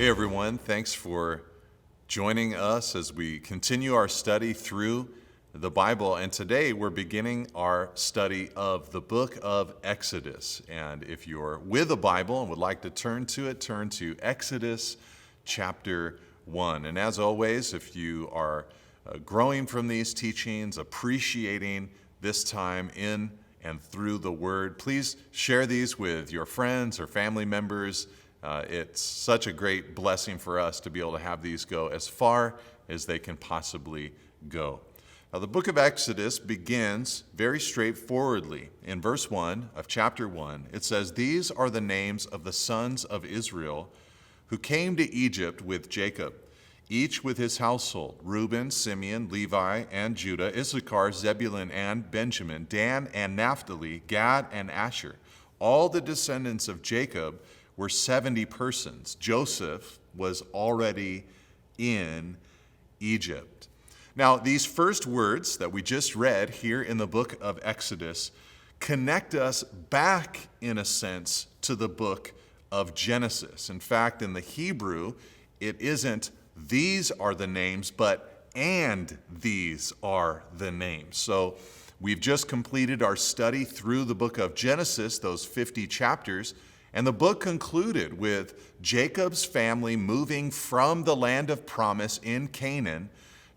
Hey everyone, thanks for joining us as we continue our study through the Bible. And today we're beginning our study of the book of Exodus. And if you're with a Bible and would like to turn to it, turn to Exodus chapter 1. And as always, if you are growing from these teachings, appreciating this time in and through the Word, please share these with your friends or family members. It's such a great blessing for us to be able to have these go as far as they can possibly go. Now, the book of Exodus begins very straightforwardly. In verse 1 of chapter 1, it says, "These are the names of the sons of Israel who came to Egypt with Jacob, each with his household: Reuben, Simeon, Levi, and Judah, Issachar, Zebulun, and Benjamin, Dan and Naphtali, Gad and Asher. All the descendants of Jacob were 70 persons. Joseph was already in Egypt." Now, these first words that we just read here in the book of Exodus connect us back, in a sense, to the book of Genesis. In fact, in the Hebrew, it isn't "these are the names," but "and these are the names." So we've just completed our study through the book of Genesis, those 50 chapters, and the book concluded with Jacob's family moving from the land of promise in Canaan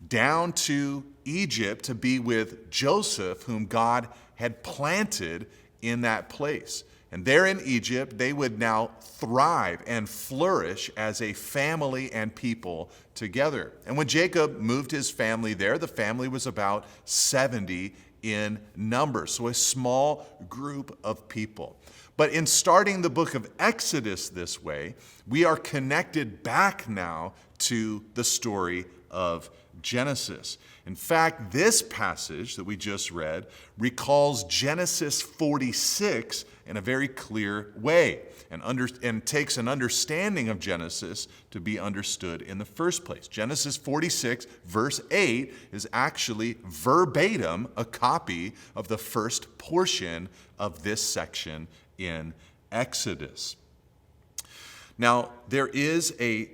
down to Egypt to be with Joseph, whom God had planted in that place. And there in Egypt, they would now thrive and flourish as a family and people together. And when Jacob moved his family there, the family was about 70 in number, so a small group of people. But in starting the book of Exodus this way, we are connected back now to the story of Genesis. In fact, this passage that we just read recalls Genesis 46 in a very clear way and takes an understanding of Genesis to be understood in the first place. Genesis 46, verse 8, is actually verbatim a copy of the first portion of this section in Exodus. Now, there is a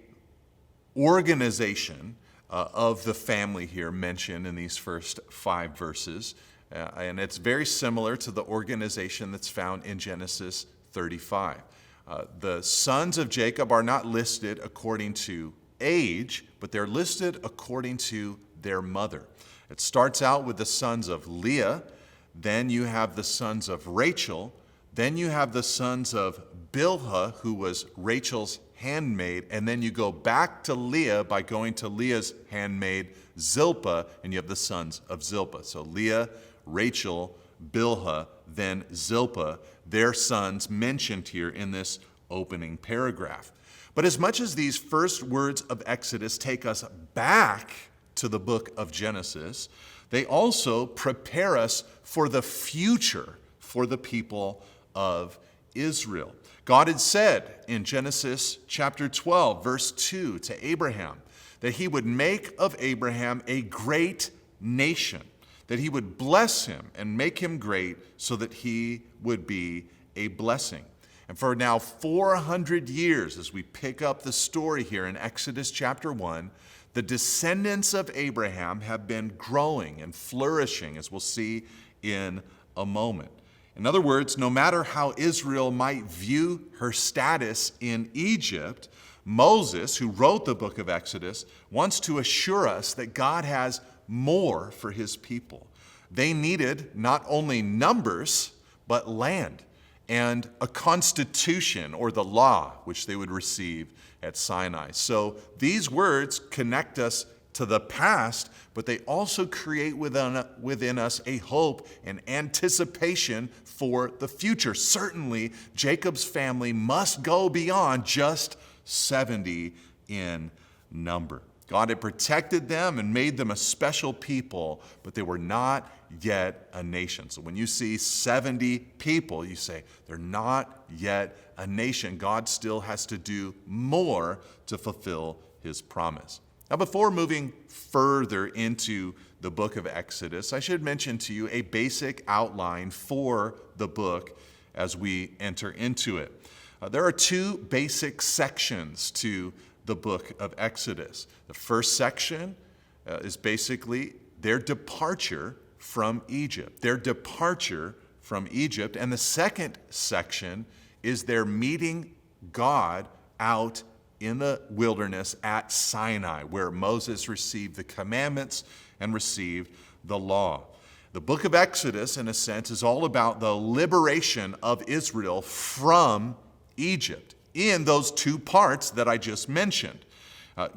organization of the family here mentioned in these first 5 verses, and it's very similar to the organization that's found in Genesis 35. The sons of Jacob are not listed according to age, but they're listed according to their mother. It starts out with the sons of Leah, then you have the sons of Rachel, then you have the sons of Bilhah, who was Rachel's handmaid, and then you go back to Leah by going to Leah's handmaid, Zilpah, and you have the sons of Zilpah. So Leah, Rachel, Bilhah, then Zilpah, their sons mentioned here in this opening paragraph. But as much as these first words of Exodus take us back to the book of Genesis, they also prepare us for the future for the people of Israel. God had said in Genesis chapter 12, verse 2 to Abraham, that he would make of Abraham a great nation, that he would bless him and make him great so that he would be a blessing. And for now 400 years, as we pick up the story here in Exodus chapter 1, the descendants of Abraham have been growing and flourishing, as we'll see in a moment. In other words, no matter how Israel might view her status in Egypt, Moses, who wrote the book of Exodus, wants to assure us that God has more for his people. They needed not only numbers, but land and a constitution, or the law, which they would receive at Sinai. So these words connect us to the past, but they also create within us a hope and anticipation for the future. Certainly, Jacob's family must go beyond just 70 in number. God had protected them and made them a special people, but they were not yet a nation. So when you see 70 people, you say, they're not yet a nation. God still has to do more to fulfill his promise. Now, before moving further into the book of Exodus, I should mention to you a basic outline for the book as we enter into it. There are two basic sections to the book of Exodus. The first section is basically their departure from Egypt. Their departure from Egypt. And the second section is their meeting God out in the wilderness at Sinai, where Moses received the commandments and received the law. The book of Exodus, in a sense, is all about the liberation of Israel from Egypt in those two parts that I just mentioned.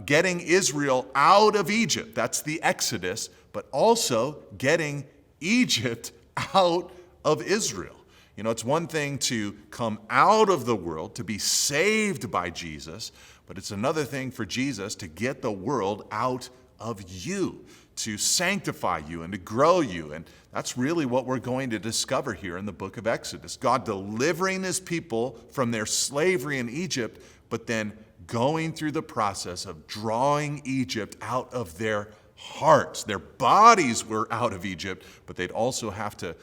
Getting Israel out of Egypt, that's the Exodus, but also getting Egypt out of Israel. You know, it's one thing to come out of the world, to be saved by Jesus, but it's another thing for Jesus to get the world out of you, to sanctify you and to grow you. And that's really what we're going to discover here in the book of Exodus. God delivering his people from their slavery in Egypt, but then going through the process of drawing Egypt out of their hearts. Their bodies were out of Egypt, but they'd also have to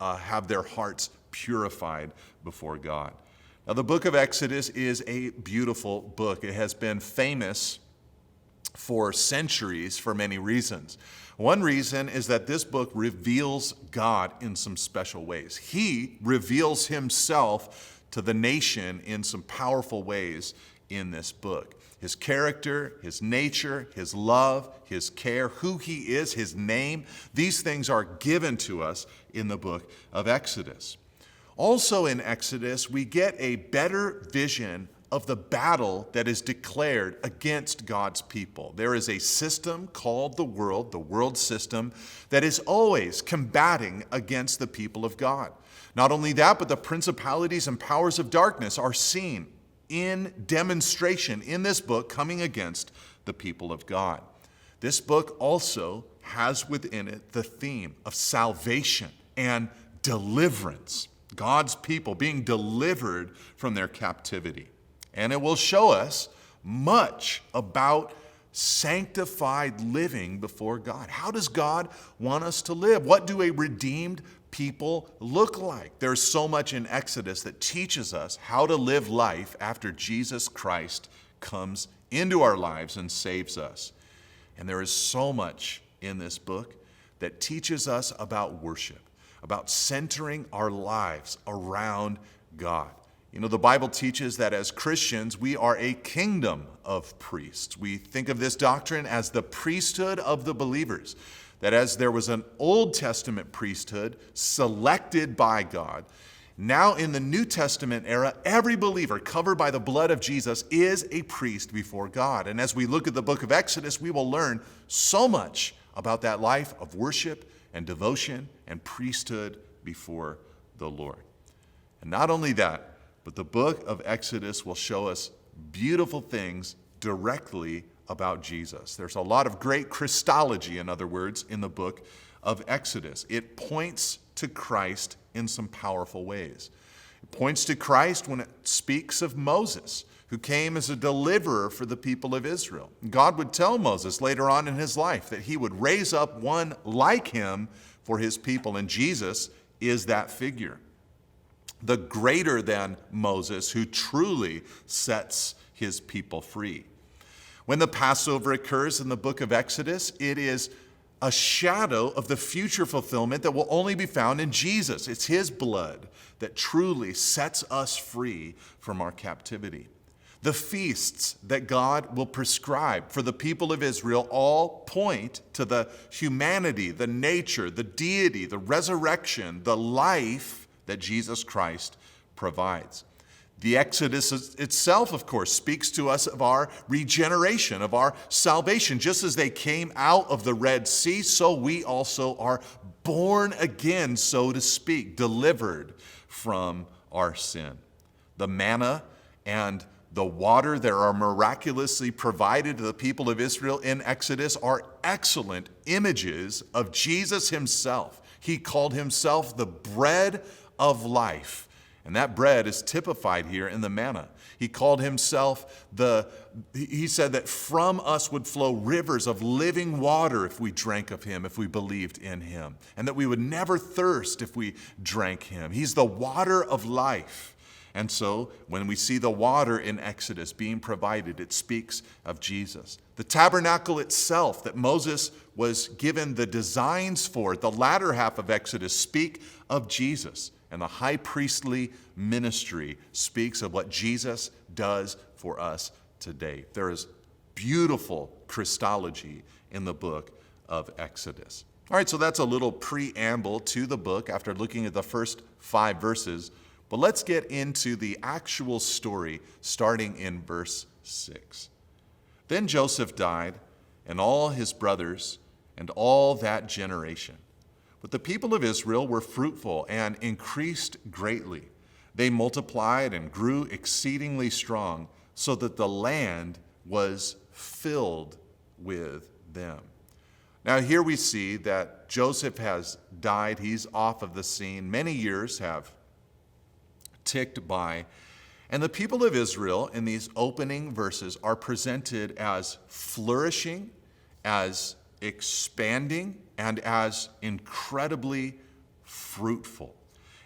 have their hearts purified before God. Now, the book of Exodus is a beautiful book. It has been famous for centuries for many reasons. One reason is that this book reveals God in some special ways. He reveals himself to the nation in some powerful ways in this book. His character, his nature, his love, his care, who he is, his name, these things are given to us in the book of Exodus. Also in Exodus, we get a better vision of the battle that is declared against God's people. There is a system called the world system, that is always combating against the people of God. Not only that, but the principalities and powers of darkness are seen in demonstration in this book coming against the people of God. This book also has within it the theme of salvation and deliverance. God's people being delivered from their captivity. And it will show us much about sanctified living before God. How does God want us to live? What do a redeemed people look like? There's so much in Exodus that teaches us how to live life after Jesus Christ comes into our lives and saves us. And there is so much in this book that teaches us about worship, about centering our lives around God. You know, the Bible teaches that as Christians, we are a kingdom of priests. We think of this doctrine as the priesthood of the believers. That as there was an Old Testament priesthood selected by God, now in the New Testament era, every believer covered by the blood of Jesus is a priest before God. And as we look at the book of Exodus, we will learn so much about that life of worship and devotion and priesthood before the Lord. And not only that, but the book of Exodus will show us beautiful things directly about Jesus. There's a lot of great Christology, in other words, in the book of Exodus. It points to Christ in some powerful ways. It points to Christ when it speaks of Moses, who came as a deliverer for the people of Israel. God would tell Moses later on in his life that he would raise up one like him for his people, and Jesus is that figure. The greater than Moses who truly sets his people free. When the Passover occurs in the book of Exodus, it is a shadow of the future fulfillment that will only be found in Jesus. It's his blood that truly sets us free from our captivity. The feasts that God will prescribe for the people of Israel all point to the humanity, the nature, the deity, the resurrection, the life that Jesus Christ provides. The Exodus itself, of course, speaks to us of our regeneration, of our salvation. Just as they came out of the Red Sea, so we also are born again, so to speak, delivered from our sin. The manna and the water that are miraculously provided to the people of Israel in Exodus are excellent images of Jesus himself. He called himself the bread of life. And that bread is typified here in the manna. He called himself he said that from us would flow rivers of living water if we drank of him, if we believed in him. And that we would never thirst if we drank him. He's the water of life. And so when we see the water in Exodus being provided, it speaks of Jesus. The tabernacle itself that Moses was given the designs for, the latter half of Exodus, speak of Jesus. And the high priestly ministry speaks of what Jesus does for us today. There is beautiful Christology in the book of Exodus. All right, so that's a little preamble to the book after looking at the first 5 verses. But let's get into the actual story starting in verse 6. Then Joseph died, and all his brothers, and all that generation. But the people of Israel were fruitful and increased greatly. They multiplied and grew exceedingly strong, so that the land was filled with them. Now here we see that Joseph has died. He's off of the scene. Many years have ticked by. And the people of Israel in these opening verses are presented as flourishing, as expanding, and as incredibly fruitful.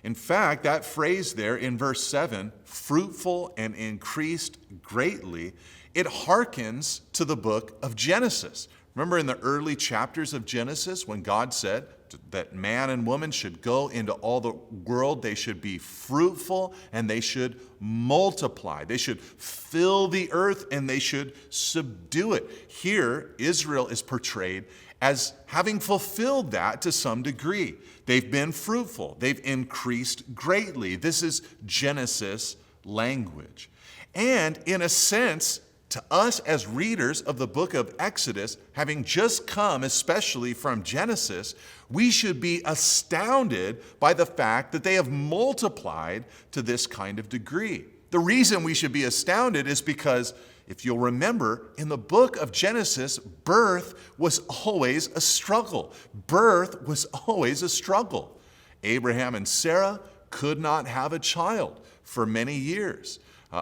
In fact, that phrase there in verse 7, fruitful and increased greatly, it harkens to the book of Genesis. Remember in the early chapters of Genesis when God said that man and woman should go into all the world, they should be fruitful and they should multiply. They should fill the earth and they should subdue it. Here, Israel is portrayed as having fulfilled that to some degree. They've been fruitful. They've increased greatly. This is Genesis language. And in a sense, to us as readers of the book of Exodus, having just come especially from Genesis, we should be astounded by the fact that they have multiplied to this kind of degree. The reason we should be astounded is because, if you'll remember, in the book of Genesis, birth was always a struggle. Birth was always a struggle. Abraham and Sarah could not have a child for many years.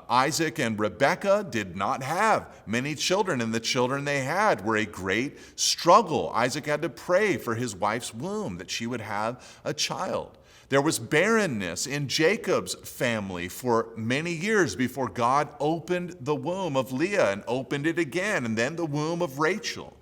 Isaac and Rebekah did not have many children, and the children they had were a great struggle. Isaac had to pray for his wife's womb that she would have a child. There was barrenness in Jacob's family for many years before God opened the womb of Leah and opened it again, and then the womb of Rachel.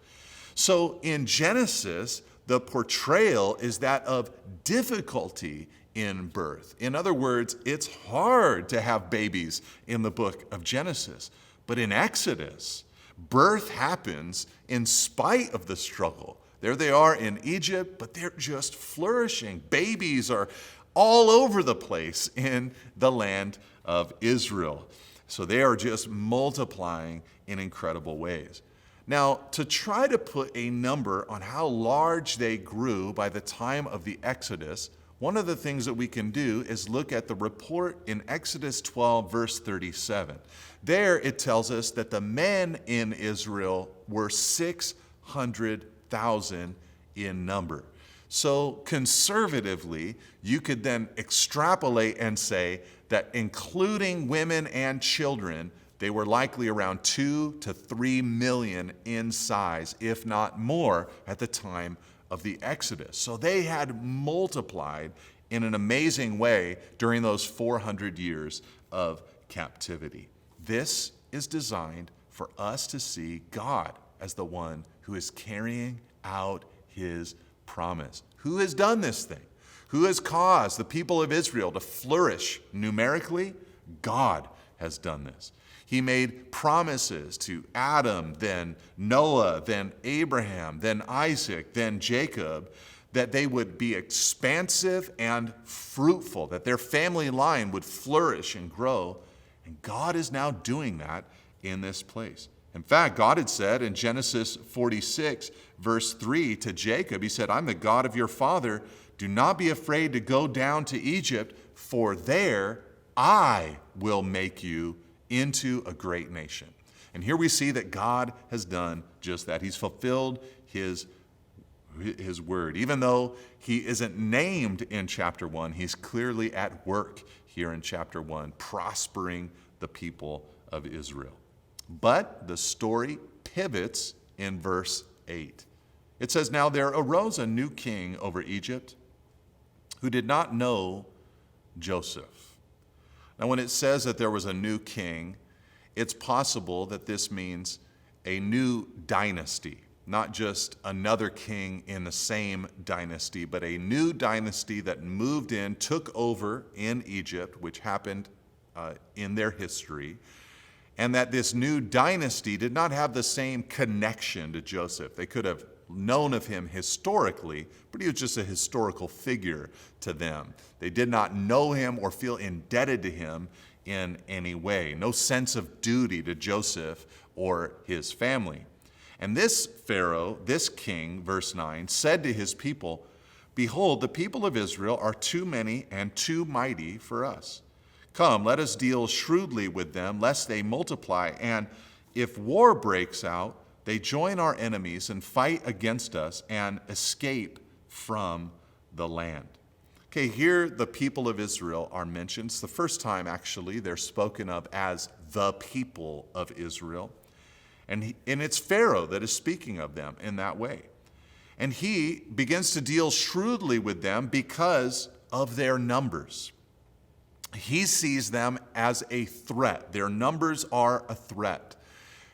So in Genesis, the portrayal is that of difficulty in birth. In other words, it's hard to have babies in the book of Genesis. But in Exodus, birth happens in spite of the struggle. There they are in Egypt, but they're just flourishing. Babies are all over the place in the land of Israel. So they are just multiplying in incredible ways. Now, to try to put a number on how large they grew by the time of the Exodus, one of the things that we can do is look at the report in Exodus 12, verse 37. There it tells us that the men in Israel were 600,000 in number. So conservatively, you could then extrapolate and say that including women and children, they were likely around 2 to 3 million in size, if not more, at the time of the Exodus. So they had multiplied in an amazing way during those 400 years of captivity. This is designed for us to see God as the one who is carrying out his promise. Who has done this thing? Who has caused the people of Israel to flourish numerically? God has done this. He made promises to Adam, then Noah, then Abraham, then Isaac, then Jacob, that they would be expansive and fruitful, that their family line would flourish and grow. And God is now doing that in this place. In fact, God had said in Genesis 46, verse 3 to Jacob, he said, "I'm the God of your father. Do not be afraid to go down to Egypt, for there I will make you into a great nation." And here we see that God has done just that. He's fulfilled his word. Even though he isn't named in chapter 1, he's clearly at work here in chapter 1, prospering the people of Israel. But the story pivots in verse 8. It says, "Now there arose a new king over Egypt who did not know Joseph." Now, when it says that there was a new king, it's possible that this means a new dynasty, not just another king in the same dynasty, but a new dynasty that moved in, took over in Egypt, which happened in their history, and that this new dynasty did not have the same connection to Joseph. They could have known of him historically, but he was just a historical figure to them. They did not know him or feel indebted to him in any way. No sense of duty to Joseph or his family. And this Pharaoh, this king, verse 9, said to his people, "Behold, the people of Israel are too many and too mighty for us. Come, let us deal shrewdly with them, lest they multiply. And if war breaks out, they join our enemies and fight against us and escape from the land." Okay, here the people of Israel are mentioned. It's the first time, actually, they're spoken of as the people of Israel. And it's Pharaoh that is speaking of them in that way. And he begins to deal shrewdly with them because of their numbers. He sees them as a threat. Their numbers are a threat.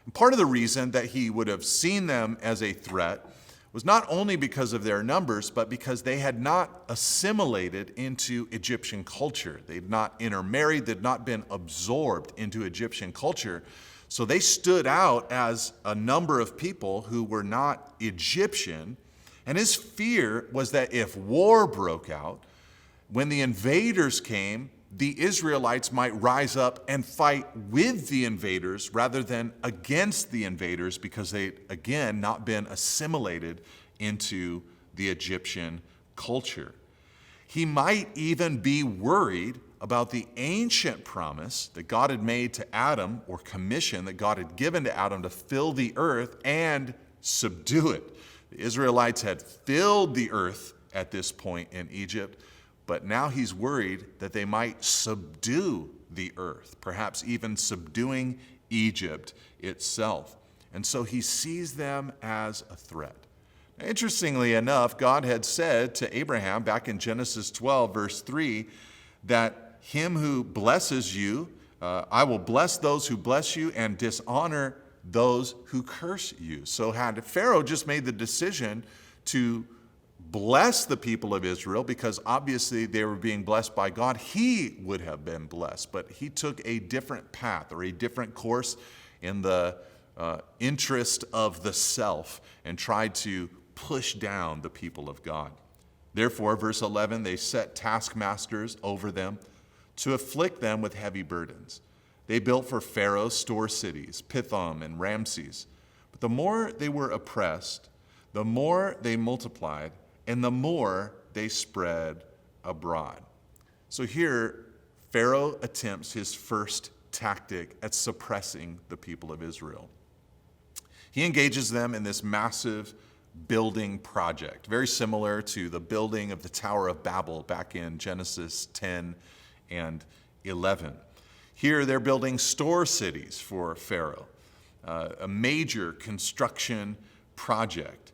And part of the reason that he would have seen them as a threat was not only because of their numbers, but because they had not assimilated into Egyptian culture. They had not intermarried, they had not been absorbed into Egyptian culture. So they stood out as a number of people who were not Egyptian. And his fear was that if war broke out, when the invaders came, the Israelites might rise up and fight with the invaders rather than against the invaders, because they'd, again, not been assimilated into the Egyptian culture. He might even be worried about the ancient promise that God had made to Adam, or commission that God had given to Adam, to fill the earth and subdue it. The Israelites had filled the earth at this point in Egypt, but now he's worried that they might subdue the earth, perhaps even subduing Egypt itself. And so he sees them as a threat. Now, interestingly enough, God had said to Abraham back in Genesis 12, verse 3, that him who blesses you, I will bless those who bless you and dishonor those who curse you. So had Pharaoh just made the decision to bless the people of Israel, because obviously they were being blessed by God, he would have been blessed. But he took a different path, or a different course, in the interest of the self, and tried to push down the people of God. Therefore, verse 11, they set taskmasters over them to afflict them with heavy burdens. They built for Pharaoh store cities, Pithom and Ramses. But the more they were oppressed, the more they multiplied, and the more they spread abroad. So here, Pharaoh attempts his first tactic at suppressing the people of Israel. He engages them in this massive building project, very similar to the building of the Tower of Babel back in Genesis 10 and 11. Here they're building store cities for Pharaoh, a major construction project.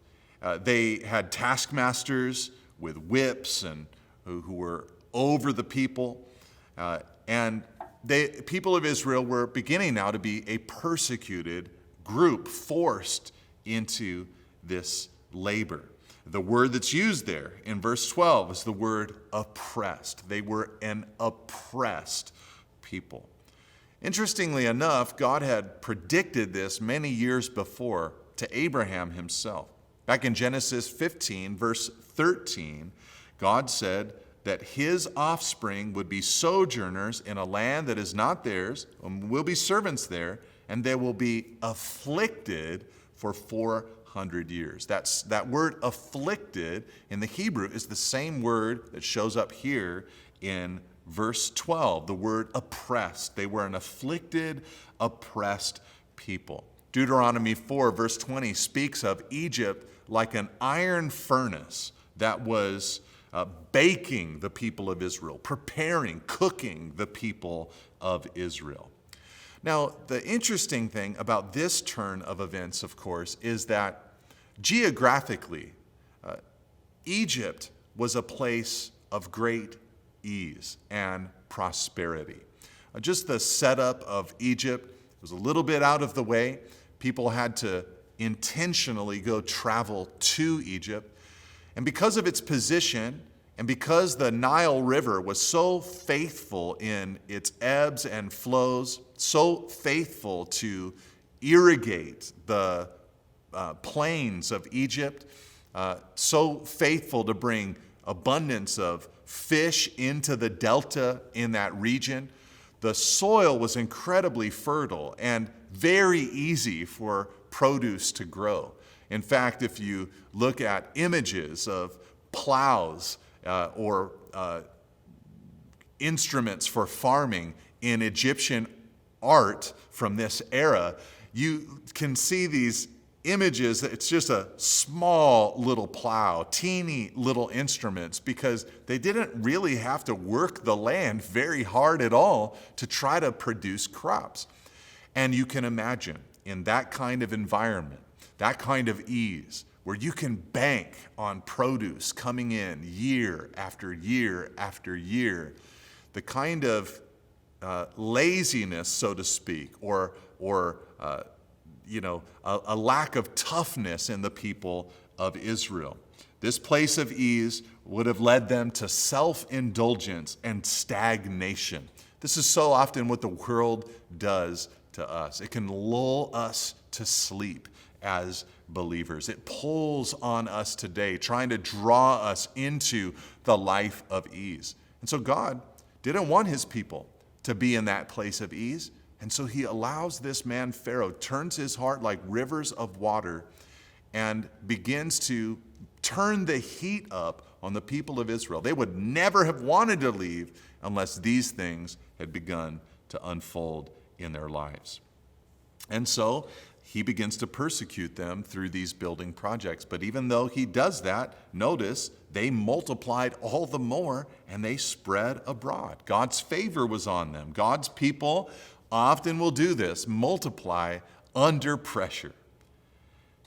They had taskmasters with whips and who were over the people. And the people of Israel were beginning now to be a persecuted group, forced into this labor. The word that's used there in verse 12 is the word oppressed. They were an oppressed people. Interestingly enough, God had predicted this many years before to Abraham himself. Back in Genesis 15, verse 13, God said that his offspring would be sojourners in a land that is not theirs, and will be servants there, and they will be afflicted for 400 years. That word afflicted in the Hebrew is the same word that shows up here in verse 12, the word oppressed. They were an afflicted, oppressed people. Deuteronomy 4, verse 20 speaks of Egypt like an iron furnace that was baking the people of Israel, preparing, cooking the people of Israel. Now, the interesting thing about this turn of events, of course, is that geographically, Egypt was a place of great ease and prosperity. Just the setup of Egypt was a little bit out of the way. People had to intentionally go travel to Egypt. And because of its position, and because the Nile River was so faithful in its ebbs and flows, so faithful to irrigate the plains of Egypt, so faithful to bring abundance of fish into the delta in that region, the soil was incredibly fertile and very easy for produce to grow. In fact, if you look at images of plows or instruments for farming in Egyptian art from this era, you can see these images that it's just a small little plow, teeny little instruments, because they didn't really have to work the land very hard at all to try to produce crops. And you can imagine in that kind of environment, that kind of ease, where you can bank on produce coming in year after year after year, the kind of laziness, so to speak, or a lack of toughness in the people of Israel. This place of ease would have led them to self-indulgence and stagnation. This is so often what the world does to us. It can lull us to sleep as believers. It pulls on us today, trying to draw us into the life of ease. And so God didn't want his people to be in that place of ease. And so he allows this man, Pharaoh, turns his heart like rivers of water and begins to turn the heat up on the people of Israel. They would never have wanted to leave unless these things had begun to unfold in their lives. And so he begins to persecute them through these building projects. But even though he does that, notice they multiplied all the more and they spread abroad. God's favor was on them. God's people often will do this, multiply under pressure.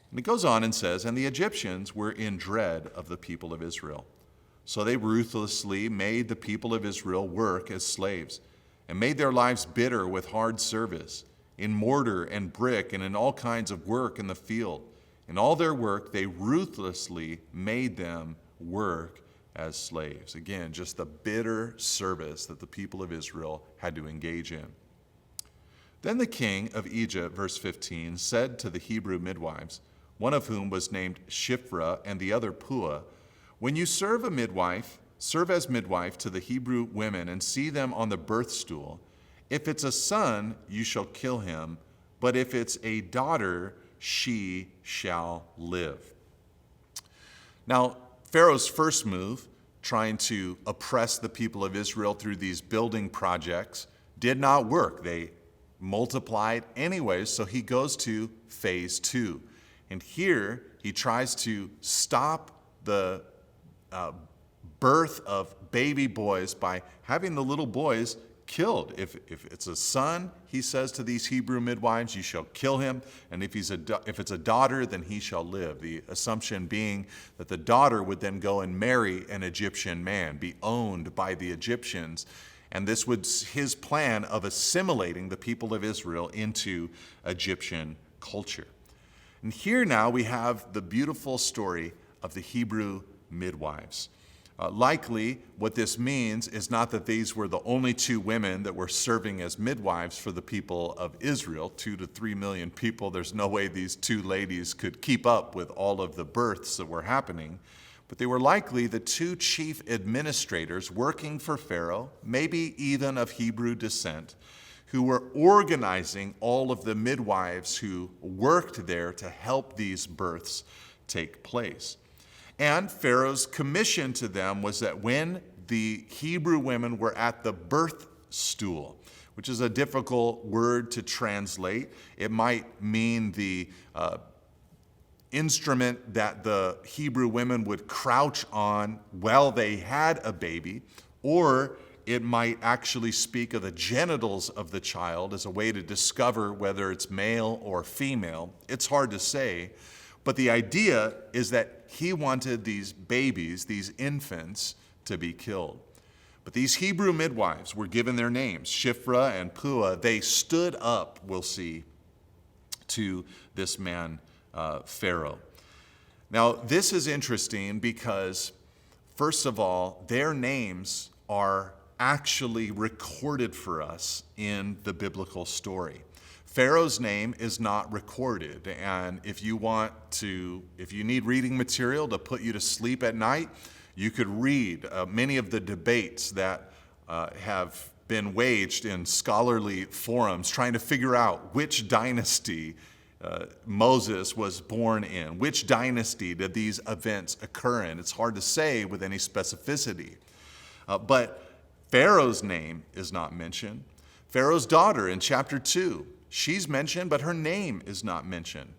And it goes on and says, and the Egyptians were in dread of the people of Israel. So they ruthlessly made the people of Israel work as slaves and made their lives bitter with hard service, in mortar and brick and in all kinds of work in the field. In all their work, they ruthlessly made them work as slaves. Again, just the bitter service that the people of Israel had to engage in. Then the king of Egypt, verse 15, said to the Hebrew midwives, one of whom was named Shiphrah and the other Puah, when you serve a midwife, serve as midwife to the Hebrew women and see them on the birth stool. If it's a son, you shall kill him, but if it's a daughter, she shall live. Now, Pharaoh's first move, trying to oppress the people of Israel through these building projects, did not work. They multiplied anyways, so he goes to phase 2. And here he tries to stop the birth of baby boys by having the little boys killed. If it's a son, he says to these Hebrew midwives, you shall kill him. And if it's a daughter, then he shall live. The assumption being that the daughter would then go and marry an Egyptian man, be owned by the Egyptians. And this was his plan of assimilating the people of Israel into Egyptian culture. And here now we have the beautiful story of the Hebrew midwives. Likely, what this means is not that these were the only 2 women that were serving as midwives for the people of Israel, 2 to 3 million people. There's no way these 2 ladies could keep up with all of the births that were happening. But they were likely the 2 chief administrators working for Pharaoh, maybe even of Hebrew descent, who were organizing all of the midwives who worked there to help these births take place. And Pharaoh's commission to them was that when the Hebrew women were at the birth stool, which is a difficult word to translate, it might mean the instrument that the Hebrew women would crouch on while they had a baby, or it might actually speak of the genitals of the child as a way to discover whether it's male or female. It's hard to say, but the idea is that he wanted these babies, these infants, to be killed. But these Hebrew midwives were given their names, Shiphrah and Puah. They stood up, we'll see, to this man, Pharaoh. Now, this is interesting because, first of all, their names are actually recorded for us in the biblical story. Pharaoh's name is not recorded, and if you need reading material to put you to sleep at night, you could read many of the debates that have been waged in scholarly forums trying to figure out which dynasty Moses was born in. Which dynasty did these events occur in? It's hard to say with any specificity. But Pharaoh's name is not mentioned. Pharaoh's daughter in chapter 2, she's mentioned, but her name is not mentioned.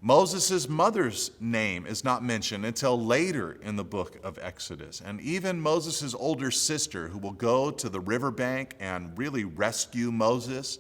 Moses' mother's name is not mentioned until later in the book of Exodus. And even Moses' older sister, who will go to the riverbank and really rescue Moses,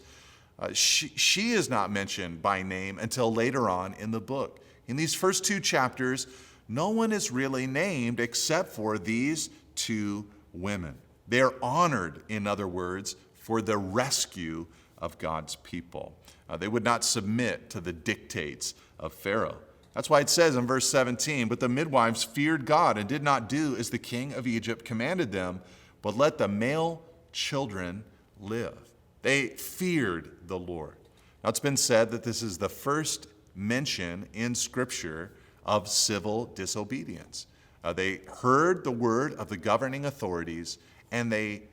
she is not mentioned by name until later on in the book. In these first two chapters, no one is really named except for these two women. They are honored, in other words, for the rescue of God's people. They would not submit to the dictates of Pharaoh. That's why it says in verse 17, "But the midwives feared God and did not do as the king of Egypt commanded them, but let the male children live." They feared the Lord. Now, it's been said that this is the first mention in Scripture of civil disobedience. They heard the word of the governing authorities, and they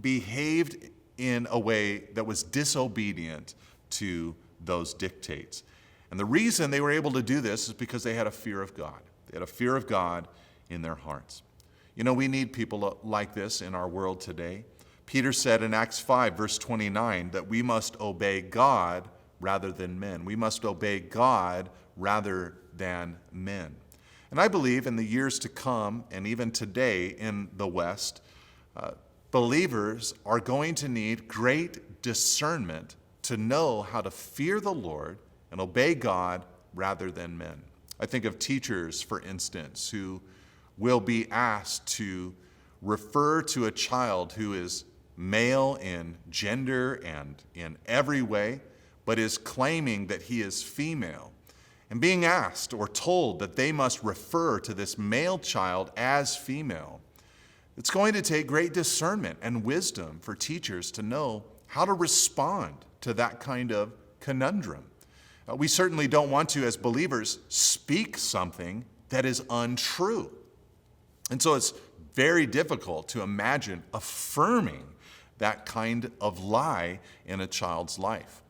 behaved in a way that was disobedient to those dictates. And the reason they were able to do this is because they had a fear of God. They had a fear of God in their hearts. You know, we need people like this in our world today. Peter said in Acts 5, verse 29, that we must obey God rather than men. We must obey God rather than men. And I believe in the years to come, and even today in the West, believers are going to need great discernment to know how to fear the Lord and obey God rather than men. I think of teachers, for instance, who will be asked to refer to a child who is male in gender and in every way, but is claiming that he is female, and being asked or told that they must refer to this male child as female. It's going to take great discernment and wisdom for teachers to know how to respond to that kind of conundrum. We certainly don't want to, as believers, speak something that is untrue. And so it's very difficult to imagine affirming that kind of lie in a child's life.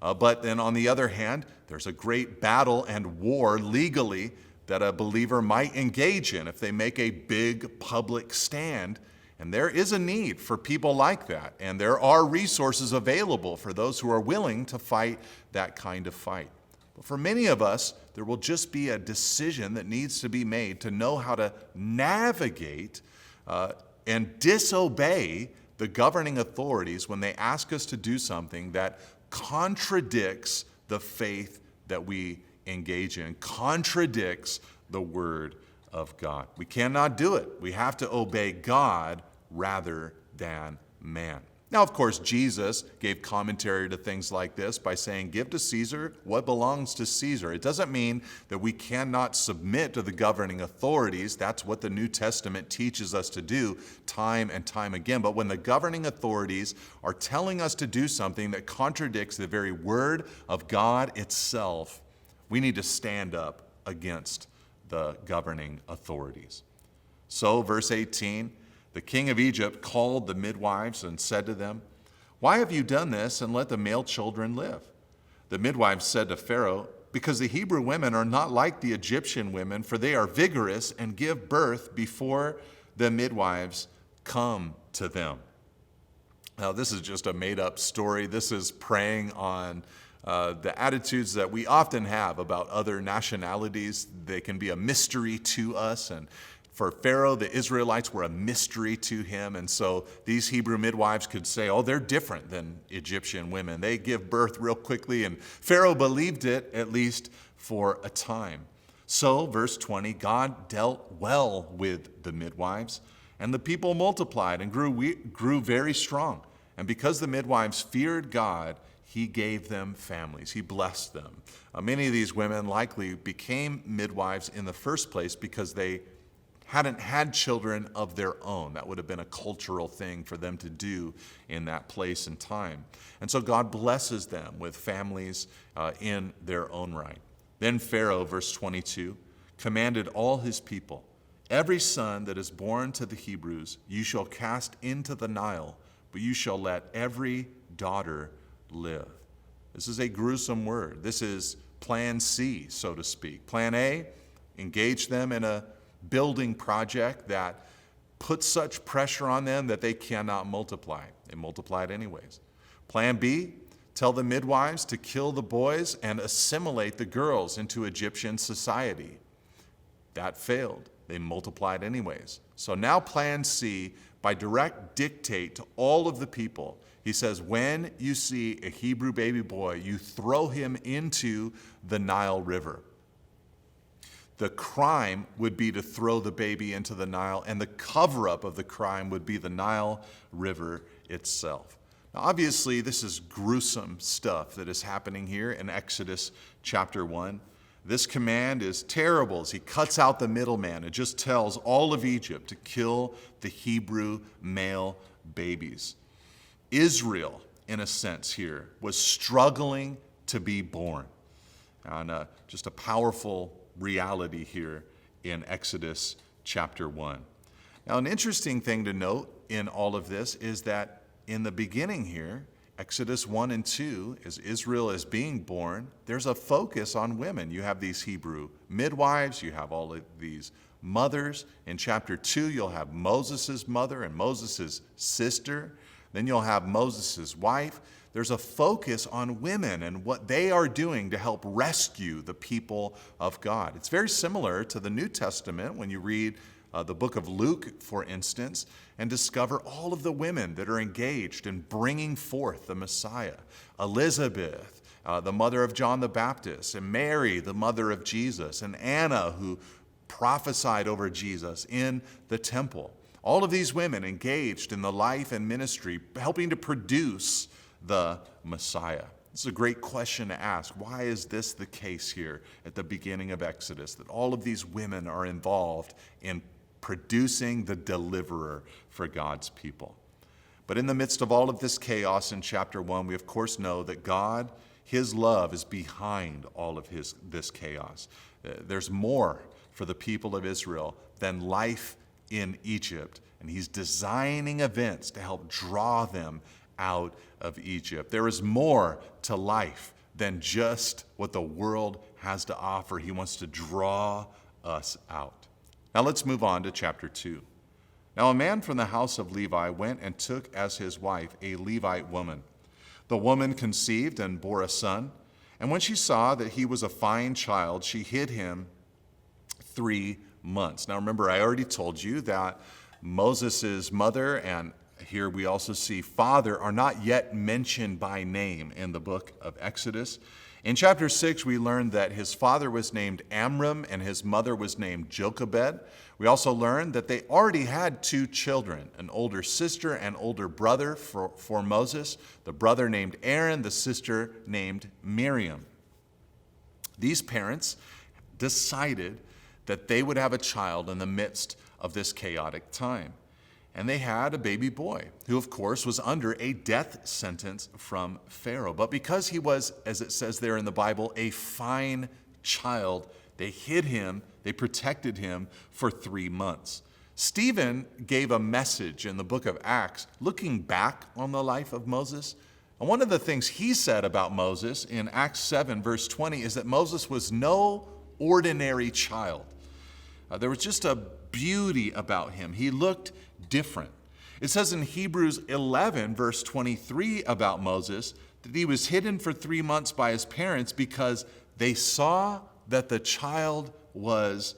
But then on the other hand, there's a great battle and war legally that a believer might engage in if they make a big public stand. And there is a need for people like that. And there are resources available for those who are willing to fight that kind of fight. But for many of us, there will just be a decision that needs to be made to know how to navigate and disobey the governing authorities when they ask us to do something that contradicts the faith that we engage in, contradicts the Word of God. We cannot do it. We have to obey God rather than man. Now, of course, Jesus gave commentary to things like this by saying, "Give to Caesar what belongs to Caesar." It doesn't mean that we cannot submit to the governing authorities. That's what the New Testament teaches us to do time and time again. But when the governing authorities are telling us to do something that contradicts the very Word of God itself, we need to stand up against the governing authorities. So, verse 18, the king of Egypt called the midwives and said to them, "Why have you done this, and let the male children live?" The midwives said to Pharaoh, "Because the Hebrew women are not like the Egyptian women, for they are vigorous and give birth before the midwives come to them." Now, this is just a made-up story. This is preying on the attitudes that we often have about other nationalities. They can be a mystery to us, and for Pharaoh, the Israelites were a mystery to him, and so these Hebrew midwives could say, "Oh, they're different than Egyptian women. They give birth real quickly," and Pharaoh believed it, at least for a time. So, verse 20, God dealt well with the midwives, And the people multiplied and grew very strong. And because the midwives feared God, he gave them families. He blessed them. Many of these women likely became midwives in the first place because they hadn't had children of their own. That would have been a cultural thing for them to do in that place and time. And so God blesses them with families in their own right. Then Pharaoh, verse 22, commanded all his people, every son that is born to the Hebrews you shall cast into the Nile, but you shall let every daughter live. This is a gruesome word. This is plan C, so to speak. Plan A, engage them in a building project that puts such pressure on them that they cannot multiply. They multiplied anyways. Plan B, tell the midwives to kill the boys and assimilate the girls into Egyptian society. That failed. They multiplied anyways. So now plan C, by direct dictate to all of the people, he says, when you see a Hebrew baby boy, you throw him into the Nile River. The crime would be to throw the baby into the Nile, and the cover-up of the crime would be the Nile River itself. Now, obviously, this is gruesome stuff that is happening here in Exodus chapter 1. This command is terrible as he cuts out the middleman and just tells all of Egypt to kill the Hebrew male babies. Israel, in a sense here, was struggling to be born. And just a powerful reality here in Exodus chapter 1. Now, an interesting thing to note in all of this is that in the beginning here, Exodus 1 and 2, as Israel is being born, there's a focus on women. You have these Hebrew midwives, you have all of these mothers. In chapter 2, you'll have Moses' mother and Moses' sister. Then you'll have Moses' wife. There's a focus on women and what they are doing to help rescue the people of God. It's very similar to the New Testament when you read the book of Luke, for instance, and discover all of the women that are engaged in bringing forth the Messiah. Elizabeth, the mother of John the Baptist, and Mary, the mother of Jesus, and Anna, who prophesied over Jesus in the temple. All of these women engaged in the life and ministry, helping to produce the Messiah. This is a great question to ask. Why is this the case here at the beginning of Exodus, that all of these women are involved in producing the deliverer for God's people? But in the midst of all of this chaos in chapter 1, we of course know that God, his love, is behind all of this chaos. There's more for the people of Israel than life in Egypt, and he's designing events to help draw them out of Egypt. There is more to life than just what the world has to offer. He wants to draw us out. Now let's move on to chapter 2. Now a man from the house of Levi went and took as his wife a Levite woman. The woman conceived and bore a son, and when she saw that he was a fine child, she hid him 3 months. Now remember, I already told you that Moses' mother and here we also see father are not yet mentioned by name in the book of Exodus. In chapter 6, we learned that his father was named Amram and his mother was named Jochebed. We also learned that they already had 2 children, an older sister and older brother for Moses, the brother named Aaron, the sister named Miriam. These parents decided that they would have a child in the midst of this chaotic time. And they had a baby boy who, of course, was under a death sentence from Pharaoh. But because he was, as it says there in the Bible, a fine child, they hid him, they protected him for 3 months. Stephen gave a message in the book of Acts looking back on the life of Moses. And one of the things he said about Moses in Acts 7, verse 20, is that Moses was no ordinary child. There was just a beauty about him. He looked different. It says in Hebrews 11, verse 23 about Moses, that he was hidden for 3 months by his parents because they saw that the child was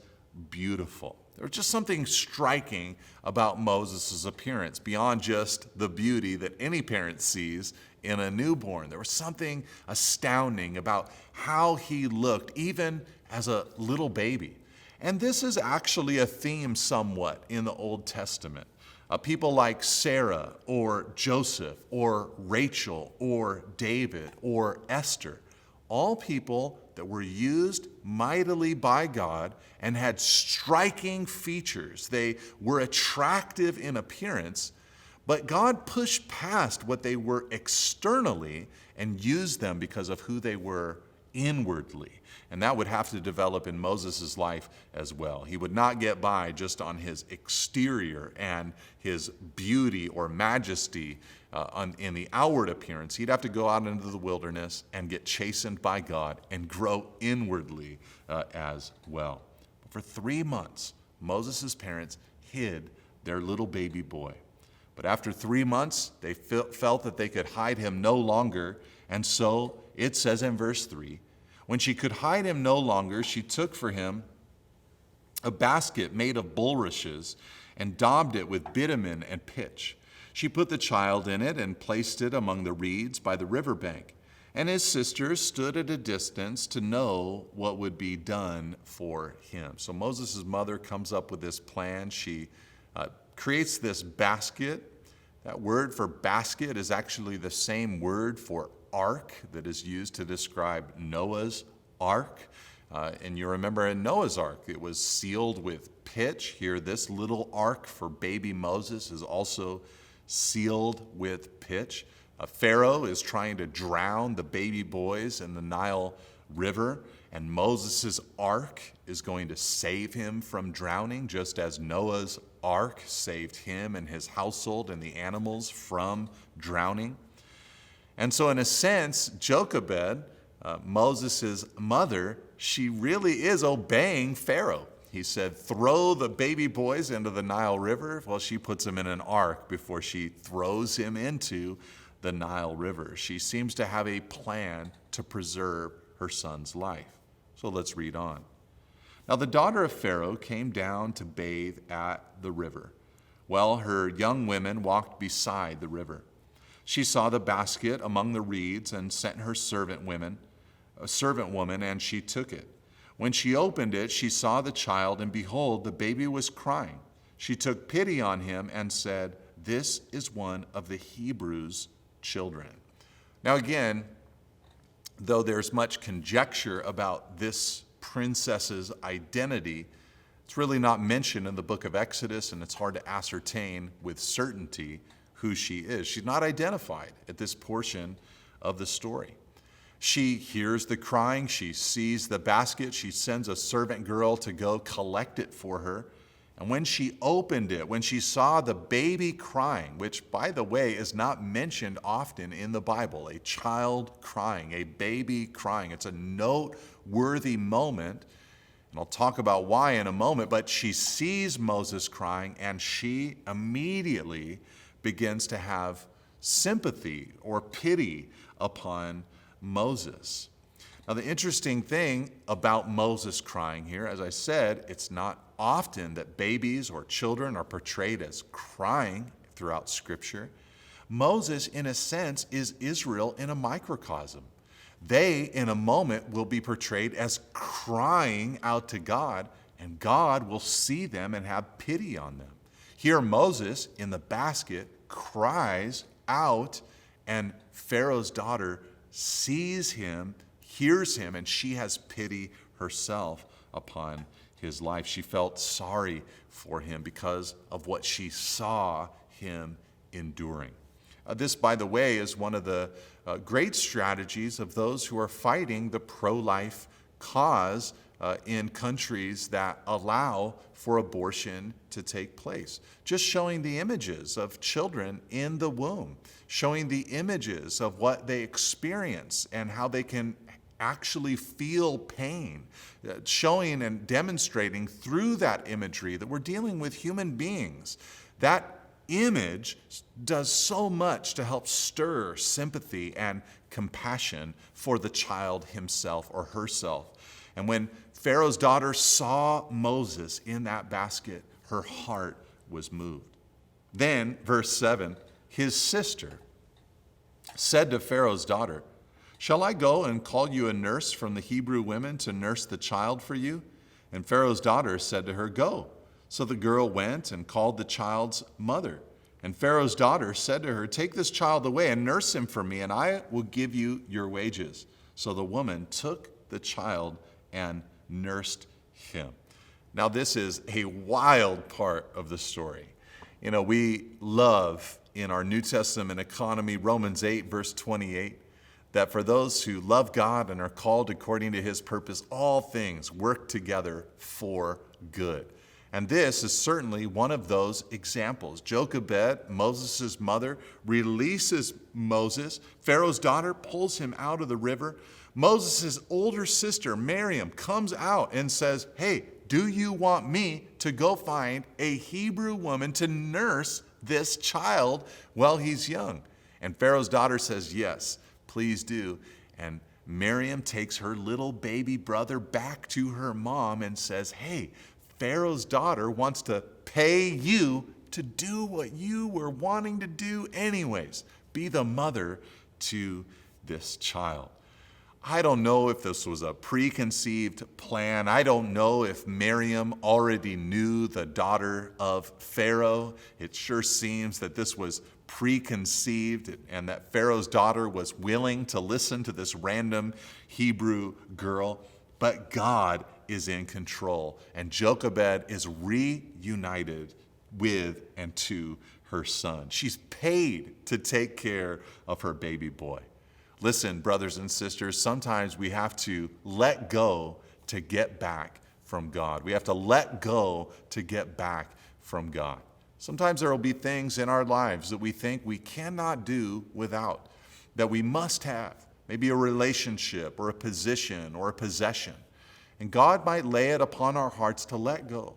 beautiful. There was just something striking about Moses' appearance beyond just the beauty that any parent sees in a newborn. There was something astounding about how he looked, even as a little baby. And this is actually a theme somewhat in the Old Testament. People like Sarah or Joseph or Rachel or David or Esther, all people that were used mightily by God and had striking features. They were attractive in appearance, but God pushed past what they were externally and used them because of who they were inwardly. And that would have to develop in Moses' life as well. He would not get by just on his exterior and his beauty or majesty in the outward appearance. He'd have to go out into the wilderness and get chastened by God and grow inwardly as well. For 3 months, Moses' parents hid their little baby boy. But after 3 months, they felt that they could hide him no longer. And so it says in verse 3, when she could hide him no longer, she took for him a basket made of bulrushes and daubed it with bitumen and pitch. She put the child in it and placed it among the reeds by the riverbank. And his sisters stood at a distance to know what would be done for him. So Moses' mother comes up with this plan. She creates this basket. That word for basket is actually the same word for ark that is used to describe Noah's ark. And you remember in Noah's ark, it was sealed with pitch. Here, this little ark for baby Moses is also sealed with pitch. Pharaoh is trying to drown the baby boys in the Nile River, and Moses' ark is going to save him from drowning, just as Noah's ark saved him and his household and the animals from drowning. And so in a sense, Jochebed, Moses' mother, she really is obeying Pharaoh. He said, throw the baby boys into the Nile River. Well, she puts him in an ark before she throws him into the Nile River. She seems to have a plan to preserve her son's life. So let's read on. Now the daughter of Pharaoh came down to bathe at the river. Well, her young women walked beside the river. She saw the basket among the reeds and sent her servant woman, and she took it. When she opened it, she saw the child, and behold, the baby was crying. She took pity on him and said, "This is one of the Hebrews' children." Now again, though there's much conjecture about this princess's identity, it's really not mentioned in the book of Exodus, and it's hard to ascertain with certainty who she is. She's not identified at this portion of the story. She hears the crying, she sees the basket, she sends a servant girl to go collect it for her. And when she opened it, when she saw the baby crying, which, by the way, is not mentioned often in the Bible, a child crying, a baby crying, it's a noteworthy moment. And I'll talk about why in a moment, but she sees Moses crying, and she immediately begins to have sympathy or pity upon Moses. Now, the interesting thing about Moses crying here, as I said, it's not often that babies or children are portrayed as crying throughout Scripture. Moses, in a sense, is Israel in a microcosm. They, in a moment, will be portrayed as crying out to God, and God will see them and have pity on them. Here, Moses, in the basket, cries out, and Pharaoh's daughter sees him, hears him, and she has pity herself upon his life. She felt sorry for him because of what she saw him enduring. This, by the way, is one of the great strategies of those who are fighting the pro-life cause in countries that allow for abortion to take place. Just showing the images of children in the womb, showing the images of what they experience and how they can actually feel pain, showing and demonstrating through that imagery that we're dealing with human beings. That image does so much to help stir sympathy and compassion for the child himself or herself. And when Pharaoh's daughter saw Moses in that basket, her heart was moved. Then, verse 7, his sister said to Pharaoh's daughter, "Shall I go and call you a nurse from the Hebrew women to nurse the child for you?" And Pharaoh's daughter said to her, "Go." So the girl went and called the child's mother. And Pharaoh's daughter said to her, "Take this child away and nurse him for me, and I will give you your wages." So the woman took the child and nursed him. Now, this is a wild part of the story. You know, we love in our New Testament economy, Romans 8, verse 28, that for those who love God and are called according to his purpose, all things work together for good. And this is certainly one of those examples. Jochebed, Moses' mother, releases Moses. Pharaoh's daughter pulls him out of the river. Moses' older sister, Miriam, comes out and says, "Hey, do you want me to go find a Hebrew woman to nurse this child while he's young?" And Pharaoh's daughter says, "Yes, please do." And Miriam takes her little baby brother back to her mom and says, "Hey, Pharaoh's daughter wants to pay you to do what you were wanting to do anyways. Be the mother to this child." I don't know if this was a preconceived plan. I don't know if Miriam already knew the daughter of Pharaoh. It sure seems that this was preconceived and that Pharaoh's daughter was willing to listen to this random Hebrew girl. But God is in control, and Jochebed is reunited with and to her son. She's paid to take care of her baby boy. Listen, brothers and sisters, sometimes we have to let go to get back from God. We have to let go to get back from God. Sometimes there will be things in our lives that we think we cannot do without, that we must have, maybe a relationship or a position or a possession. And God might lay it upon our hearts to let go.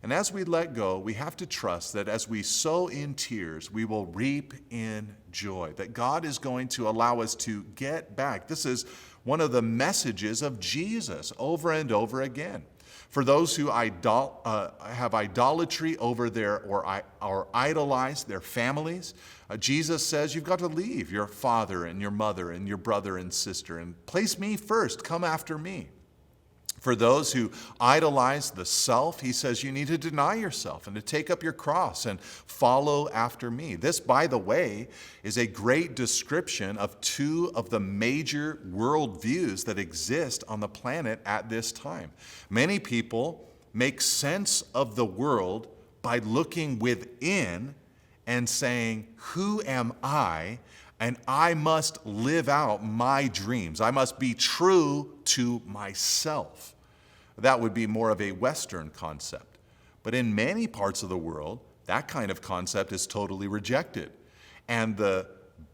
And as we let go, we have to trust that as we sow in tears, we will reap in joy, that God is going to allow us to get back. This is one of the messages of Jesus over and over again. For those who have idolatry over or idolize their families, Jesus says you've got to leave your father and your mother and your brother and sister and place me first, come after me. For those who idolize the self, he says you need to deny yourself and to take up your cross and follow after me. This, by the way, is a great description of two of the major worldviews that exist on the planet at this time. Many people make sense of the world by looking within and saying, "Who am I? And I must live out my dreams. I must be true to myself." That would be more of a Western concept. But in many parts of the world, that kind of concept is totally rejected. And the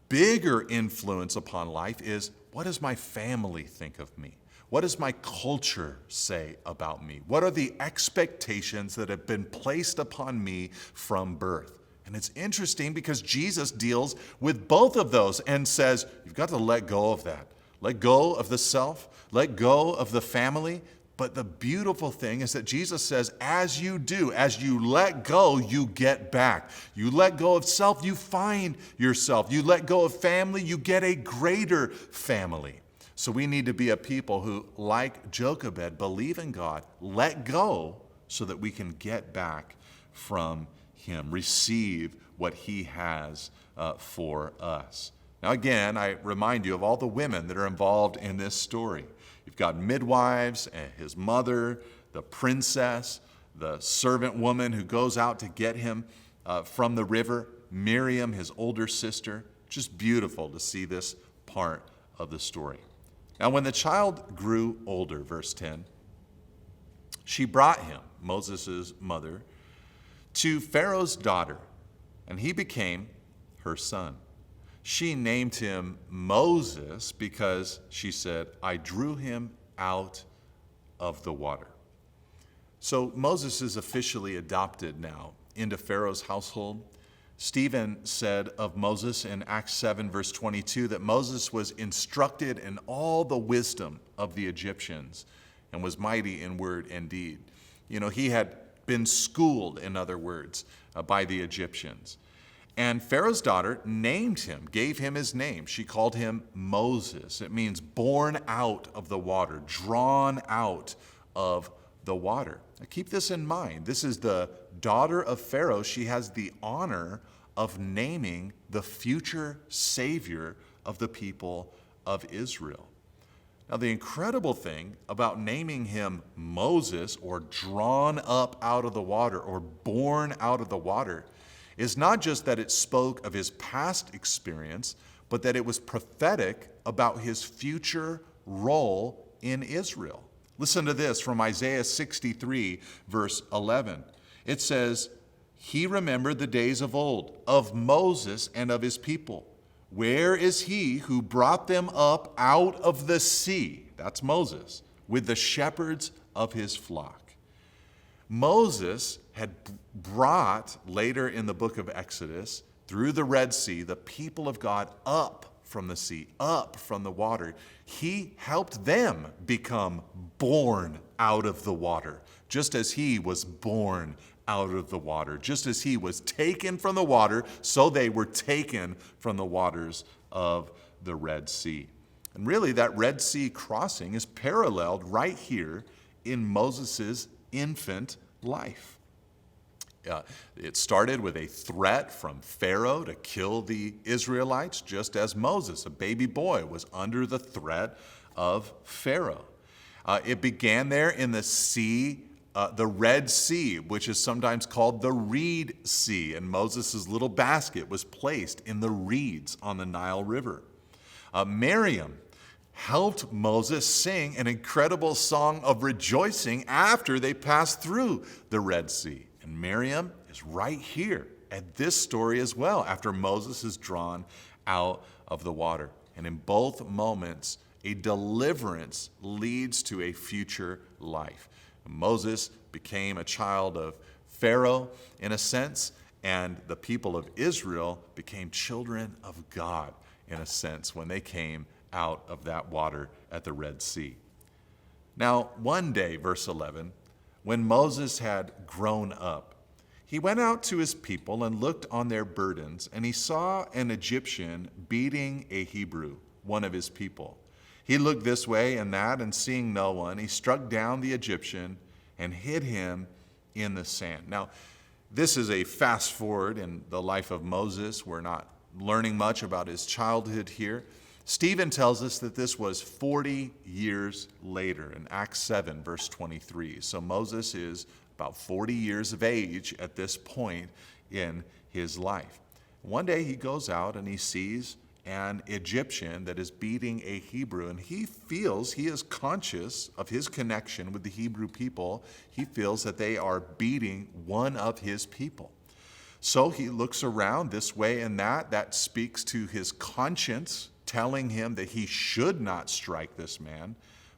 bigger influence upon life is, what does my family think of me? What does my culture say about me? What are the expectations that have been placed upon me from birth? And it's interesting because Jesus deals with both of those and says, you've got to let go of that. Let go of the self, let go of the family. But the beautiful thing is that Jesus says, as you do, as you let go, you get back. You let go of self, you find yourself. You let go of family, you get a greater family. So we need to be a people who, like Jochebed, believe in God, let go so that we can get back from him, receive what he has for us. Now again, I remind you of all the women that are involved in this story. You've got midwives, and his mother, the princess, the servant woman who goes out to get him from the river, Miriam, his older sister. Just beautiful to see this part of the story. Now when the child grew older, verse 10, she brought him, Moses' mother, to Pharaoh's daughter, and he became her son. She named him Moses because she said, I drew him out of the water. So Moses is officially adopted now into Pharaoh's household. Stephen said of Moses in Acts 7, verse 22, that Moses was instructed in all the wisdom of the Egyptians and was mighty in word and deed. You know, he had been schooled, in other words, by the Egyptians. And Pharaoh's daughter named him, gave him his name. She called him Moses. It means born out of the water, drawn out of the water. Now, keep this in mind. This is the daughter of Pharaoh. She has the honor of naming the future savior of the people of Israel. Now, the incredible thing about naming him Moses, or drawn up out of the water, or born out of the water, is not just that it spoke of his past experience, but that it was prophetic about his future role in Israel. Listen to this from Isaiah 63, verse 11. It says, "He remembered the days of old, of Moses and of his people. Where is he who brought them up out of the sea?" That's Moses, "with the shepherds of his flock." Moses had brought, later in the book of Exodus, through the Red Sea, the people of God up from the sea, up from the water. He helped them become born out of the water, just as he was born out of the water. Just as he was taken from the water, so they were taken from the waters of the Red Sea. And really, that Red Sea crossing is paralleled right here in Moses' infant life. It started with a threat from Pharaoh to kill the Israelites, just as Moses, a baby boy, was under the threat of Pharaoh. It began there in the sea, the Red Sea, which is sometimes called the Reed Sea, and Moses' little basket was placed in the reeds on the Nile River. Miriam helped Moses sing an incredible song of rejoicing after they passed through the Red Sea. And Miriam is right here at this story as well, after Moses is drawn out of the water. And in both moments, a deliverance leads to a future life. Moses became a child of Pharaoh, in a sense, and the people of Israel became children of God, in a sense, when they came out of that water at the Red Sea. Now, one day, verse 11, when Moses had grown up, he went out to his people and looked on their burdens, and he saw an Egyptian beating a Hebrew, one of his people. He looked this way and that, and seeing no one, he struck down the Egyptian and hid him in the sand. Now, this is a fast forward in the life of Moses. We're not learning much about his childhood here. Stephen tells us that this was 40 years later in Acts 7, verse 23. So Moses is about 40 years of age at this point in his life. One day he goes out and he sees an Egyptian that is beating a Hebrew, and he is conscious of his connection with the Hebrew people. He feels that they are beating one of his people. So he looks around this way and that speaks to his conscience, telling him that he should not strike this man.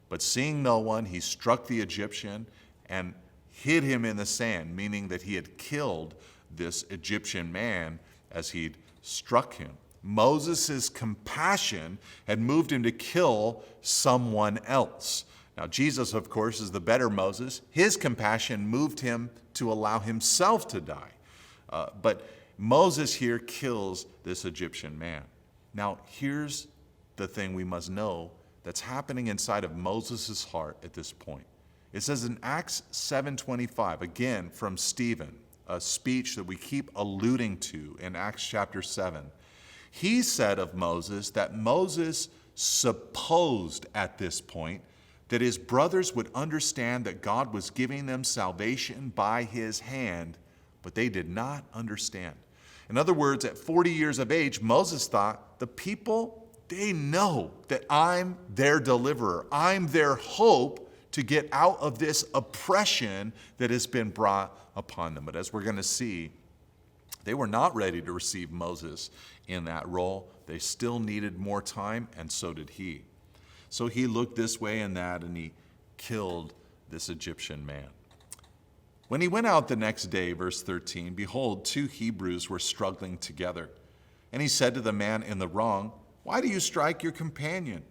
But seeing no one, he struck the Egyptian and hid him in the sand, meaning that he had killed this Egyptian man as he'd struck him. Moses' compassion had moved him to kill someone else. Now, Jesus, of course, is the better Moses. His compassion moved him to allow himself to die. But Moses here kills this Egyptian man. Now, here's the thing we must know that's happening inside of Moses' heart at this point. It says in Acts 7:25, again from Stephen, a speech that we keep alluding to in Acts chapter 7. He said of Moses that Moses supposed at this point that his brothers would understand that God was giving them salvation by his hand, but they did not understand. In other words, at 40 years of age, Moses thought, the people, they know that I'm their deliverer. I'm their hope to get out of this oppression that has been brought upon them. But as we're going to see, they were not ready to receive Moses in that role. They still needed more time, and so did he. So he looked this way and that, and he killed this Egyptian man. When he went out the next day, verse 13, behold, 2 Hebrews were struggling together. And he said to the man in the wrong, why do you strike your companion?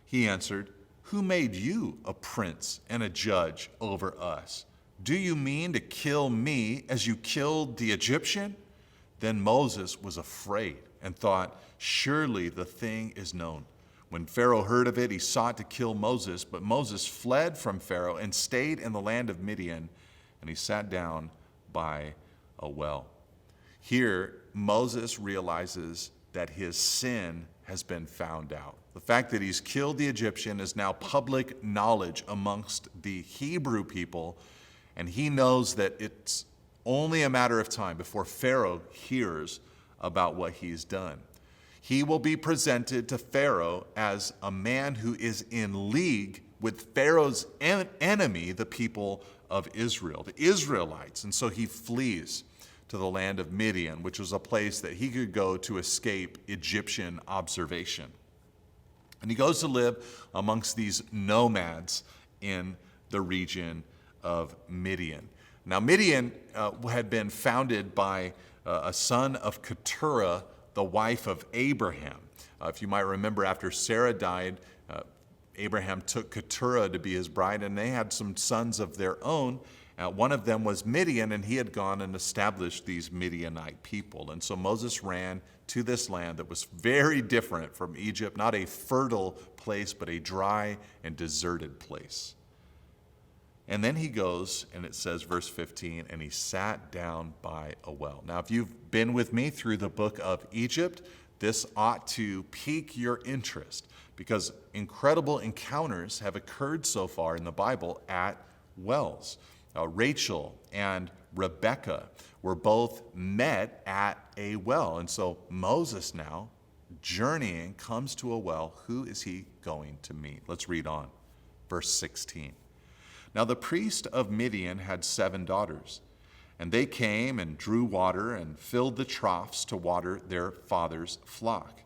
He answered, who made you a prince and a judge over us? Do you mean to kill me as you killed the Egyptian? Then Moses was afraid and thought, surely the thing is known. When Pharaoh heard of it, he sought to kill Moses, but Moses fled from Pharaoh and stayed in the land of Midian, and he sat down by a well. Here, Moses realizes that his sin has been found out. The fact that he's killed the Egyptian is now public knowledge amongst the Hebrew people, and he knows that it's only a matter of time before Pharaoh hears about what he's done. He will be presented to Pharaoh as a man who is in league with Pharaoh's enemy, the people of Israel, the Israelites. And so he flees to the land of Midian, which was a place that he could go to escape Egyptian observation. And he goes to live amongst these nomads in the region of Midian. Now, Midian had been founded by a son of Keturah, the wife of Abraham. If you might remember, after Sarah died, Abraham took Keturah to be his bride, and they had some sons of their own. One of them was Midian, and he had gone and established these Midianite people. And so Moses ran to this land that was very different from Egypt, not a fertile place, but a dry and deserted place. And then he goes, and it says, verse 15, and he sat down by a well. Now, if you've been with me through the book of Egypt, this ought to pique your interest, because incredible encounters have occurred so far in the Bible at wells. Rachel and Rebekah were both met at a well. And so Moses now, journeying, comes to a well. Who is he going to meet? Let's read on. Verse 16. Now the priest of Midian had 7 daughters, and they came and drew water and filled the troughs to water their father's flock.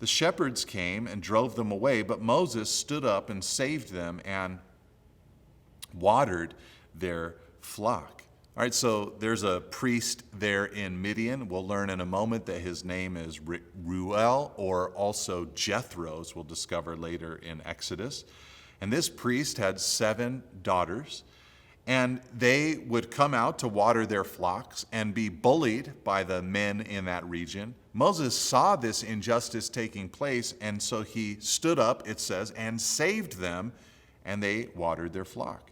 The shepherds came and drove them away, but Moses stood up and saved them and watered their flock. All right, so there's a priest there in Midian. We'll learn in a moment that his name is Reuel, or also Jethro, as we'll discover later in Exodus. And this priest had 7 daughters, and they would come out to water their flocks and be bullied by the men in that region. Moses saw this injustice taking place, and so he stood up, it says, and saved them, and they watered their flock.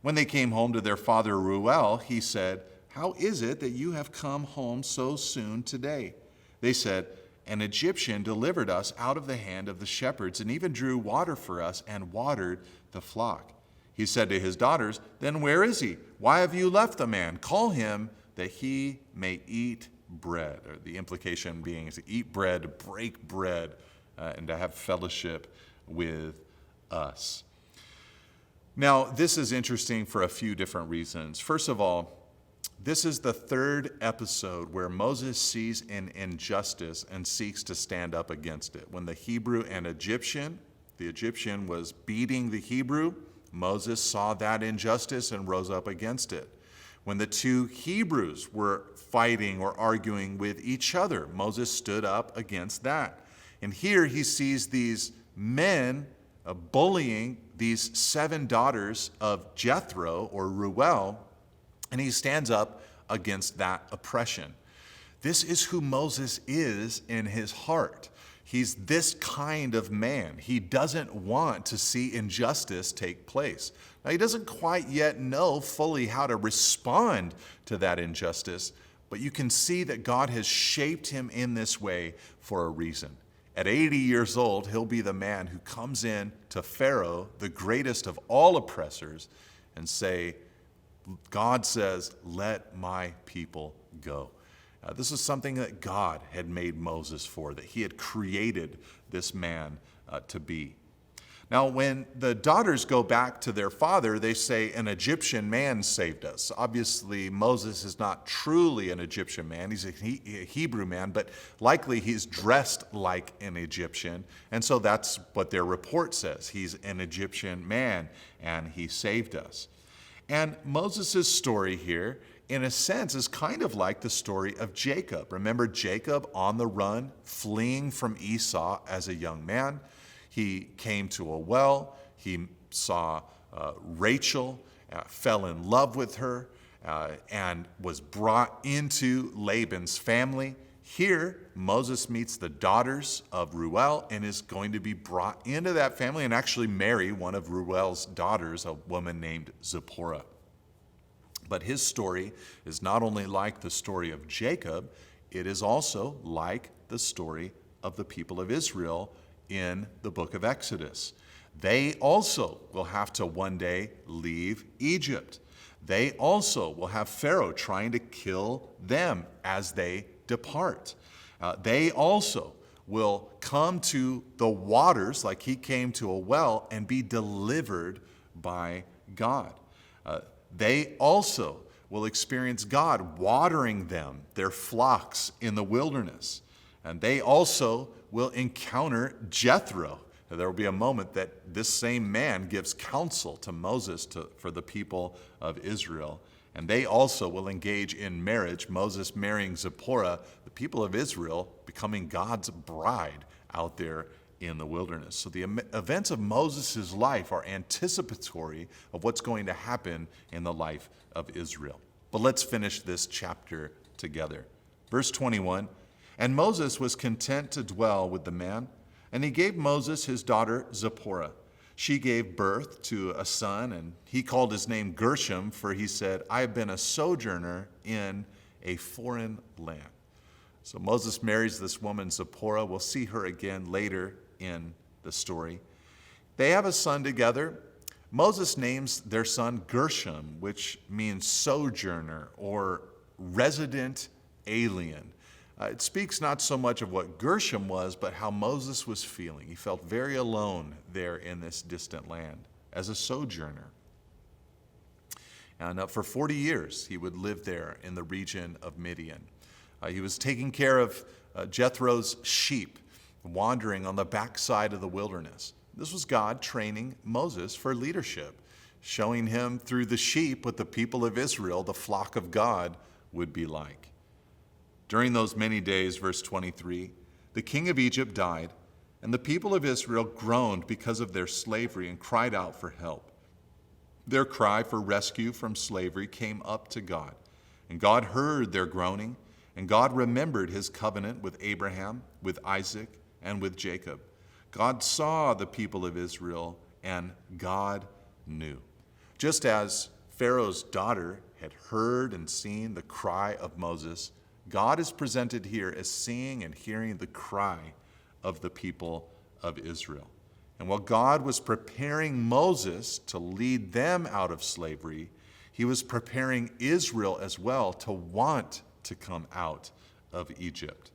When they came home to their father Reuel, he said, "How is it that you have come home so soon today?" They said, "An Egyptian delivered us out of the hand of the shepherds and even drew water for us and watered the flock." He said to his daughters, "Then where is he? Why have you left the man? Call him that he may eat bread." Or the implication being is to eat bread, to break bread, and to have fellowship with us. Now, this is interesting for a few different reasons. First of all, this is the 3rd episode where Moses sees an injustice and seeks to stand up against it. When the Hebrew and Egyptian, the Egyptian was beating the Hebrew, Moses saw that injustice and rose up against it. When the 2 Hebrews were fighting or arguing with each other, Moses stood up against that. And here he sees these men bullying these 7 daughters of Jethro, or Reuel, and he stands up against that oppression. This is who Moses is in his heart. He's this kind of man. He doesn't want to see injustice take place. Now, he doesn't quite yet know fully how to respond to that injustice, but you can see that God has shaped him in this way for a reason. At 80 years old, he'll be the man who comes in to Pharaoh, the greatest of all oppressors, and say, God says, "Let my people go." This is something that God had made Moses for, that he had created this man to be. Now, when the daughters go back to their father, they say, "An Egyptian man saved us." Obviously, Moses is not truly an Egyptian man. He's a Hebrew man, but likely he's dressed like an Egyptian. And so that's what their report says. He's an Egyptian man, and he saved us. And Moses' story here, in a sense, is kind of like the story of Jacob. Remember Jacob on the run, fleeing from Esau as a young man? He came to a well. He saw Rachel, fell in love with her, and was brought into Laban's family. Here, Moses meets the daughters of Reuel and is going to be brought into that family and actually marry one of Reuel's daughters, a woman named Zipporah. But his story is not only like the story of Jacob, it is also like the story of the people of Israel in the book of Exodus. They also will have to one day leave Egypt. They also will have Pharaoh trying to kill them as they depart. They also will come to the waters like he came to a well and be delivered by God. They also will experience God watering them, their flocks in the wilderness. And they also will encounter Jethro. There will be a moment that this same man gives counsel to Moses for the people of Israel. And they also will engage in marriage, Moses marrying Zipporah, the people of Israel becoming God's bride out there in the wilderness. So the events of Moses' life are anticipatory of what's going to happen in the life of Israel. But let's finish this chapter together. Verse 21, "And Moses was content to dwell with the man, and he gave Moses his daughter Zipporah. She gave birth to a son, and he called his name Gershom, for he said, I have been a sojourner in a foreign land." So Moses marries this woman, Zipporah. We'll see her again later in the story. They have a son together. Moses names their son Gershom, which means sojourner or resident alien. It speaks not so much of what Gershom was, but how Moses was feeling. He felt very alone there in this distant land as a sojourner. And for 40 years, he would live there in the region of Midian. He was taking care of Jethro's sheep, wandering on the backside of the wilderness. This was God training Moses for leadership, showing him through the sheep what the people of Israel, the flock of God, would be like. During those many days, verse 23, the king of Egypt died, and the people of Israel groaned because of their slavery and cried out for help. Their cry for rescue from slavery came up to God, and God heard their groaning, and God remembered his covenant with Abraham, with Isaac, and with Jacob. God saw the people of Israel, and God knew. Just as Pharaoh's daughter had heard and seen the cry of Moses, God is presented here as seeing and hearing the cry of the people of Israel. And while God was preparing Moses to lead them out of slavery, he was preparing Israel as well to want to come out of Egypt.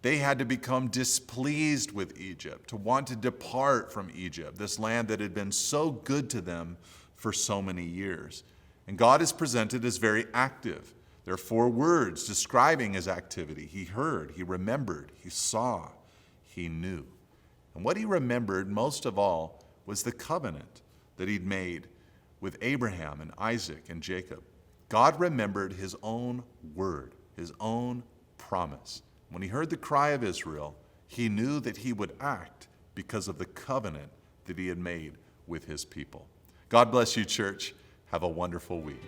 They had to become displeased with Egypt, to want to depart from Egypt, this land that had been so good to them for so many years. And God is presented as very active. There are 4 words describing his activity. He heard, he remembered, he saw, he knew. And what he remembered most of all was the covenant that he'd made with Abraham and Isaac and Jacob. God remembered his own word, his own promise. When he heard the cry of Israel, he knew that he would act because of the covenant that he had made with his people. God bless you, church. Have a wonderful week.